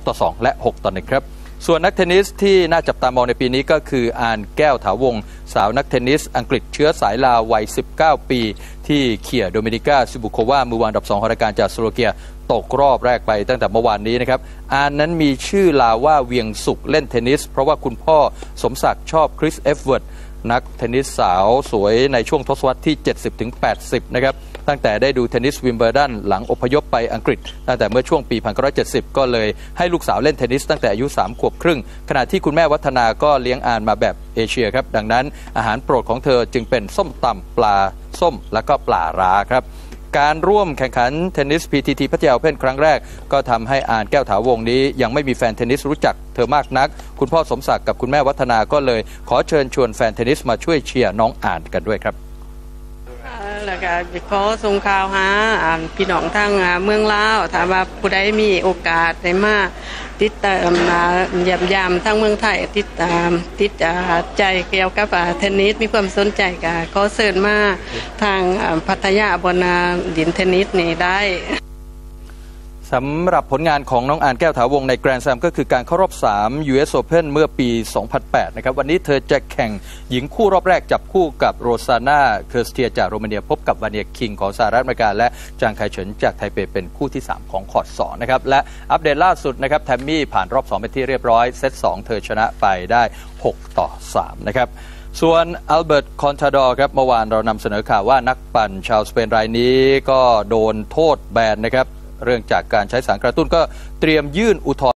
6-2 และ 6-1 ครับส่วนนักเทนนิสที่น่าจับตามองในปีนี้ก็คืออานแก้วถาวงสาวนักเทนนิสอังกฤษเชื้อสายลาววัย 19 ปีที่เขี่ยโดมินิกาซิบุโความือวางอันดับ 2 ของรายการจากสโลวาเกียตกรอบแรกไปตั้งแต่เมื่อวานนี้นะครับอานนั้นมีชื่อลาวว่าเวียงสุขเล่นเทนนิสเพราะว่าคุณพ่อสมศักดิ์ชอบคริสเอฟเวิร์ดนักเทนนิสสาวสวยในช่วงทศวรรษที่ 70-80 นะครับตั้งแต่ได้ดูเทนนิสวิมเบิลดันหลังอพยพไปอังกฤษตั้งแต่เมื่อช่วงปี 1970 ก็เลยให้ลูกสาวเล่นเทนนิสตั้งแต่อายุ 3 ขวบครึ่งขณะที่คุณแม่วัฒนาก็เลี้ยงอานมาแบบเอเชียครับดังนั้นอาหารโปรดของเธอจึงเป็นส้มตำปลาส้มและก็ปลาร้าครับการร่วมแข่งขันเทนนิส PTT พัทยาโอเพ่นครั้งแรกก็ทำให้อานแก้วถาวงนี้ยังไม่มีแฟนเทนนิสรู้จักเธอมากนักคุณพ่อสมศักดิ์กับคุณแม่วัฒนาก็เลยขอเชิญชวนแฟนเทนนิสมาช่วยเชียร์น้องอานกันด้วยครับแล้วก็ขอส่งข่าวหาพี่น้องทางเมืองลาวถ้าว่าผู้ใดมีโอกาสได้มาติดตามเยี่ยมยามทางเมืองไทยติดใจเกี่ยวกับเทนนิสมีความสนใจก็ขอเชิญมาทางพัทยาบนดินเทนนิสนี่ได้สำหรับผลงานของน้องอานแก้วถาวงในแกรนด์แซมก็คือการเข้ารอบ 3 US Open เมื่อปี 2008 นะครับวันนี้เธอจะแข่งหญิงคู่รอบแรกจับคู่กับโรซาน่าเคอร์สเตียจากโรมาเนียพบกับวาเนียคิงของสหรัฐอเมริกาและจางไคเฉินจากไทเปเป็นคู่ที่ 3 ของคอร์ต 2 นะครับและอัปเดตล่าสุดนะครับแทมมี่ผ่านรอบ 2 เป็นที่เรียบร้อยเซต 2 เธอชนะไปได้ 6-3 นะครับส่วนอัลเบิร์ตคอนทาดอร์ครับเมื่อวานเรานำเสนอข่าวว่านักปั่นชาวสเปนรายนี้ก็โดนโทษแบนนะครับเรื่องจากการใช้สารกระตุ้นก็เตรียมยื่นอุทธรณ์